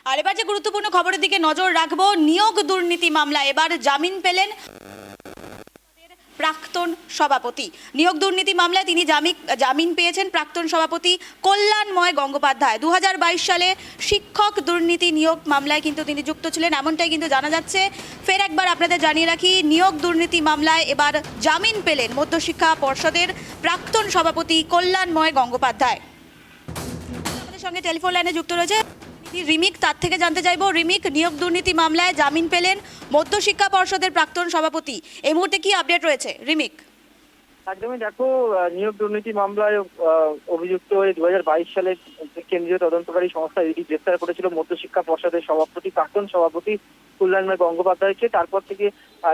আর এবার যে গুরুত্বপূর্ণ খবরের দিকে নজর রাখবো, নিয়োগ দুর্নীতি মামলা এবার জামিন পেলেন প্রাক্তন সভাপতি। নিয়োগ দুর্নীতি মামলায় তিনি জামিন পেয়েছেন প্রাক্তন সভাপতি কল্যাণময় গঙ্গোপাধ্যায়। 2022 সালে শিক্ষক দুর্নীতি নিয়োগ মামলায় কিন্তু তিনি যুক্ত ছিলেন, এমনটাই কিন্তু জানা যাচ্ছে। ফের একবার আপনাদের জানিয়ে রাখি, নিয়োগ দুর্নীতি মামলায় এবার জামিন পেলেন মধ্যশিক্ষা পর্ষদের প্রাক্তন সভাপতি কল্যাণময় গঙ্গোপাধ্যায়। আমাদের সঙ্গে টেলিফোন লাইনে যুক্ত রয়েছে রিমিক, তার থেকে জানতে চাইবো, রিমিক, নিয়োগ দুর্নীতি মামলায় জামিন পেলেন মধ্যশিক্ষা পর্ষদের প্রাক্তন সভাপতি, এই মুহূর্তে কি আপডেট রয়েছে রিমিক? একদমই দেখো, নিয়োগ দুর্নীতি মামলায় অভিযুক্ত হয়ে 2022 সালে কেন্দ্রীয় তদন্তকারী সংস্থা ইডি গ্রেফতার করেছিল মধ্যশিক্ষা পর্ষদের সভাপতি প্রাক্তন সভাপতি কল্যাণময় গঙ্গোপাধ্যায়কে। তারপর থেকে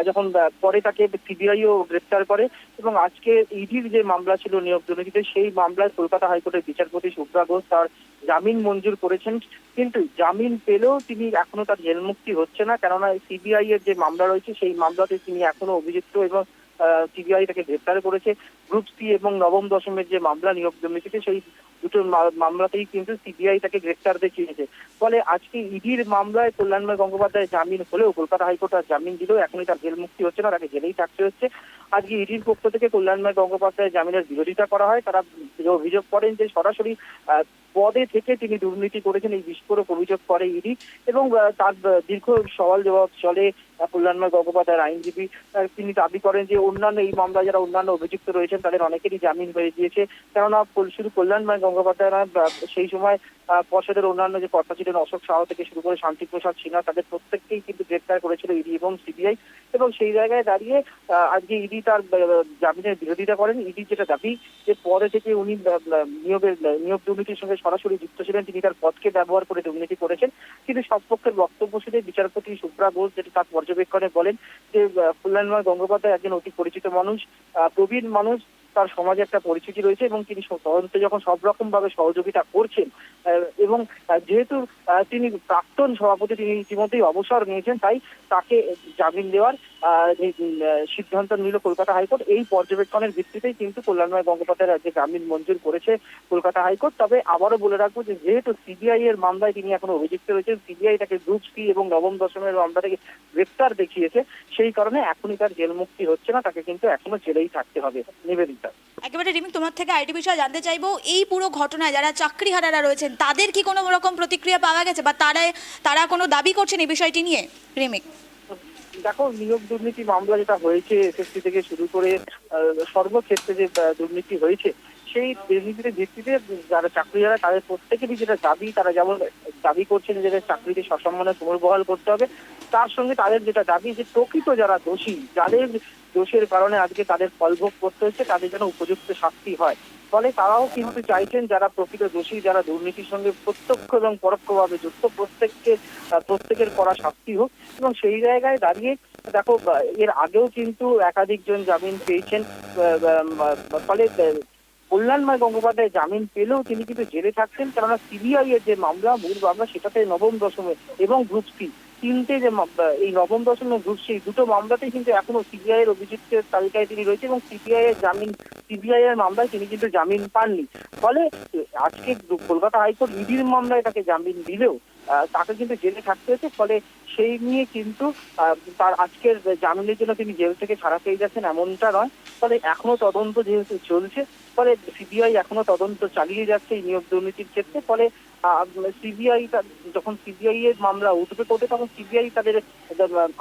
যখন পরে তাকে সিবিআইও গ্রেফতার করে এবং আজকে ইডির যে মামলা ছিল নিয়োগ দুর্নীতিতে, সেই মামলায় কলকাতা হাইকোর্টের বিচারপতি শুভ্রা ঘোষ তার জামিন মঞ্জুর করেছেন। কিন্তু জামিন পেলেও তিনি এখনো তার জেল মুক্তি হচ্ছে না, কেননা সিবিআই এর যে মামলা রয়েছে সেই মামলাতে তিনি এখনো অভিযুক্ত এবং সিবিআই তাকে গ্রেফতার করেছে। গ্রুপ সি এবং নবম দশমের যে মামলা নিয়োগ দুর্নীতিতে, সেই দুটো মামলাতেই কিন্তু সিবিআই তাকে গ্রেফতার দেখিয়েছে। ফলে আজকে ইডির মামলায় কল্যাণময় গঙ্গোপাধ্যায় জামিন হলেও কলকাতা হাইকোর্ট আর জামিন দিলেও এখনই তার জেল মুক্তি হচ্ছে না, তাকে জেলেই থাকতে হচ্ছে। আজকে ইডির পক্ষ থেকে কল্যাণময় গঙ্গোপাধ্যায় জামিনের বিরোধিতা করা হয়। তারা অভিযোগ করেন যে সরাসরি পদে থেকে তিনি দুর্নীতি করেছেন, এই বিস্ফোরক অভিযোগ করে ইডি এবং তার দীর্ঘ সওয়াল জবাব চলে কল্যাণময় গঙ্গোপাধ্যায়ের আইনজীবী। তিনি দাবি করেন যে অন্যান্য এই মামলায় যারা অন্যান্য অভিযুক্ত রয়েছেন তাদের অনেকেরই জামিন হয়ে গিয়েছে, কেননা শুধু কল্যাণময় গঙ্গোপাধ্যায় নয়, সেই সময় পর্ষদের অন্যান্য যে কর্তা ছিলেন অশোক সাহা থেকে শুরু করে শান্তিপ্রসাদ সিনহা, তাদের প্রত্যেককেই কিন্তু গ্রেফতার করেছিল ইডি এবং সিবিআই। এবং সেই জায়গায় দাঁড়িয়ে আজকে ইডি তার জামিনের বিরোধিতা করেন। ইডি যেটা দাবি যে পরে থেকে উনি নিয়োগ দুর্নীতির সঙ্গে সরাসরি যুক্ত ছিলেন, তিনি তার পদকে ব্যবহার করে দুর্নীতি করেছেন। কিন্তু সব পক্ষের বক্তব্য শুনে বিচারপতি শুভ্রা ঘোষ যেটা তার পর্যবেক্ষণে বলেন যে কল্যাণময় গঙ্গোপাধ্যায় একজন অতি পরিচিত মানুষ, প্রবীণ মানুষ, তার সমাজে একটা পরিচিতি রয়েছে এবং তিনি তদন্তে যখন সব রকম ভাবে সহযোগিতা করছেন এবং যেহেতু তিনি প্রাক্তন সভাপতি, তিনি ইতিমধ্যেই অবসর নিয়েছেন, তাই তাকে জামিন দেওয়ার সিদ্ধান্ত নিল কলকাতা হাইকোর্ট। এই পর্যবেক্ষণের ভিত্তিতেই কিন্তু কল্যাণময় গঙ্গোপাধ্যায়ের রাজ্যে জামিন মঞ্জুর করেছে কলকাতা হাইকোর্ট। তবে আবারও বলে রাখবো যে যেহেতু সিবিআই এর মামলায় তিনি এখনো অভিযুক্ত রয়েছেন, সিবিআই তাকে গ্রুপ সি এবং নবম দশমের মামলা থেকে গ্রেফতার দেখিয়েছে, সেই কারণে এখনই তার জেল মুক্তি হচ্ছে না, তাকে কিন্তু এখনো জেলেই থাকতে হবে। নিবেদিতা। একেবারে রিমিক, তোমার থেকে আইটি বিষয়ে জানতে চাইবো, এই পুরো ঘটনায় যারা চাকরিহারারা রয়েছেন তাদের কি কোনো রকম প্রতিক্রিয়া পাওয়া গেছে বা তারা কোনো দাবি করছেন এই বিষয়টি নিয়ে? রিমিক, দেখো, নিয়োগ দুর্নীতি মামলা যেটা হয়েছে এসএসসি থেকে শুরু করে সর্বক্ষেত্রে যে দুর্নীতি হয়েছে, সেই দুর্নীতির ভিত্তিতে যারা চাকরিহারা তাদের প্রত্যেকেরই যেটা দাবি, তারা যেমন দাবি করছেন যে চাকরিতে সসম্মানে পুনর্বহাল করতে হবে, তার সঙ্গে তাদের যেটা দাবি যে প্রকৃত যারা দোষী, যাদের দোষের কারণে আজকে তাদের ফলভোগ করতে হচ্ছে, তাদের যেন উপযুক্ত শাস্তি হয়। ফলে তারাও কিন্তু চাইছেন যারা প্রকৃত দোষী, যারা দুর্নীতির সঙ্গে প্রত্যক্ষ এবং পরোক্ষভাবে যুক্ত, প্রত্যেকের করা শাস্তি হোক। এবং সেই জায়গায় দাঁড়িয়ে দেখো, এর আগেও কিন্তু একাধিকজন জামিন পেয়েছেন। ফলে কল্যাণময় গঙ্গোপাধ্যায় জামিন পেলেও তিনি কিন্তু জেলে থাকছেন, কেননা সিবিআই এর যে মামলা, মূল মামলা, সেটাতে নবম দশমে এবং গ্রুপ সি তিনটে যে এই নবম দশম গ্রুপ সি দুটো মামলাতেই কিন্তু এখনো সিবিআই এর অভিযুক্তের তালিকায় তিনি রয়েছে এবং সিবিআই এর মামলায় তিনি কিন্তু জামিন পাননি। ফলে আজকে কলকাতা হাইকোর্ট ইডির মামলায় তাকে জামিন দিলেও তাকে কিন্তু জেলে থাকতে হয়েছে। ফলে সেই নিয়ে কিন্তু তার আজকের জামিনের জন্য তিনি জেল থেকে ছাড়া পেয়ে যাচ্ছেন এমনটা নয়। ফলে এখনো তদন্ত যেহেতু চলছে, ফলে সিবিআই এখনো তদন্ত চালিয়ে যাচ্ছে এই নিয়োগ দুর্নীতির ক্ষেত্রে। ফলে সিবিআই যখন সিবিআই এর মামলা উঠবে কোর্টে, তখন সিবিআই তাদের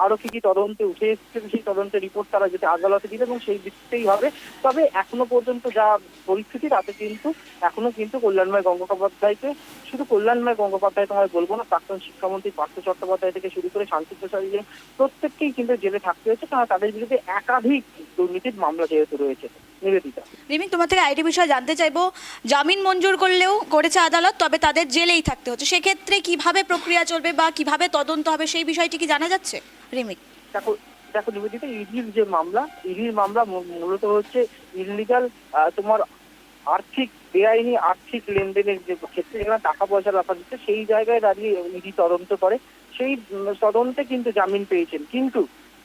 আরো কি তদন্তে উঠে এসেছে সেই তদন্তের রিপোর্ট তারা যেটা আদালতে দিবে এবং সেই ভিত্তিতেই হবে। তবে এখনো পর্যন্ত যা পরিস্থিতি, তাতে কিন্তু এখনো কিন্তু কল্যাণময় গঙ্গোপাধ্যায়কে, শুধু কল্যাণময় গঙ্গোপাধ্যায় তোমায় বলবো না, প্রাক্তন শিক্ষামন্ত্রী পার্থ চট্টোপাধ্যায় থেকে শুরু করে শান্তিপ্রসাদ, প্রত্যেককেই কিন্তু জেলে থাকতে হয়েছে, কারণ তাদের বিরুদ্ধে একাধিক দুর্নীতির মামলা যেহেতু রয়েছে। নিবেদিতা। রিমিক, তোমার থেকে আইটি বিষয়ে জানতে চাইবো, জামিন মঞ্জুর করেছে আদালত, তবে তাদের জেলেই থাকতে হচ্ছে, সেক্ষেত্রে কিভাবে প্রক্রিয়া চলবে বা কিভাবে তদন্ত হবে সেই বিষয়টি কি জানা যাচ্ছে? রিমিক, দেখো দেখো নিবেদিতা, ইডির যে মামলা, ইডির মামলা মূলত হচ্ছে ইললিগাল, তোমার বেআইনি আর্থিক লেনদেনের যে ক্ষেত্রে যেখানে টাকা পয়সার ব্যাপার হচ্ছে, সেই জায়গায় দাঁড়িয়ে ইডি তদন্ত করে। সেই তদন্তে কিন্তু জামিন পেয়েছেন, কিন্তু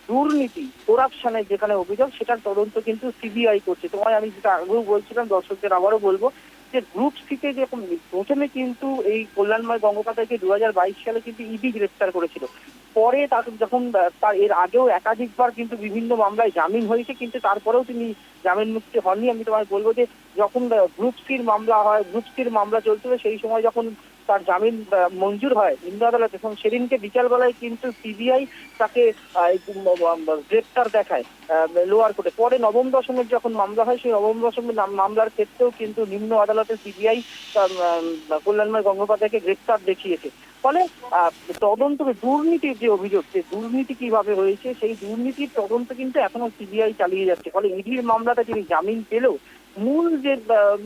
দুর্নীতি, করাপশনের যেখানে অভিযোগ, সেটার তদন্ত কিন্তু সিবিআই করছে। তোমায় আমি যেটা আগেও বলছিলাম, দর্শকদের আবারও বলবো যে গ্রুপ সিতে যে প্রথমে কিন্তু এই কল্যাণময় গঙ্গোপাধ্যায়কে 2022 সালে কিন্তু ইডি গ্রেফতার করেছিল। পরে তার যখন তার এর আগেও একাধিকবার কিন্তু বিভিন্ন মামলায় জামিন হয়েছে, কিন্তু তারপরেও তিনি জামিন মুক্তি হননি। আমি তোমায় বলবো যে যখন গ্রুপ সির মামলা হয়, গ্রুপ সির মামলা চলছিল, সেই সময় যখন তার জামিন মঞ্জুর হয় নিম্ন আদালতে, তখন সেদিনকে বিকালবেলায় কিন্তু সিবিআই তাকে গ্রেপ্তার দেখায় লোয়ার কোর্টে। পরে নবম দশমের যখন মামলা হয়, সেই নবম দশমের মামলার ক্ষেত্রেও কিন্তু নিম্ন আদালতে সিবিআই কল্যাণময় গঙ্গোপাধ্যায়কে গ্রেপ্তার দেখিয়েছে। ফলে তদন্ত, দুর্নীতির যে অভিযোগ, যে দুর্নীতি কিভাবে হয়েছে সেই দুর্নীতির তদন্ত কিন্তু এখনো সিবিআই চালিয়ে যাচ্ছে। ফলে ইডির মামলাটা তিনি জামিন পেলেও মূল যে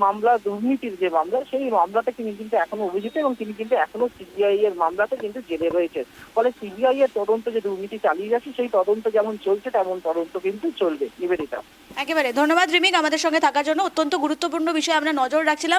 মামলা, দুর্নীতির যে মামলা, সেই মামলাটা তিনি কিন্তু এখনো অভিযুক্ত এবং তিনি কিন্তু এখনো সিবিআই এর মামলাতে কিন্তু জেলে রয়েছে। ফলে সিবিআই এর তদন্ত যে দুর্নীতি চালিয়ে যাচ্ছে, সেই তদন্ত যেমন চলছে তেমন তদন্ত কিন্তু চলবে। নিবেদিতা। একেবারে ধন্যবাদ রিমিক আমাদের সঙ্গে থাকার জন্য। অত্যন্ত গুরুত্বপূর্ণ বিষয়ে আমরা নজর রাখছিলাম।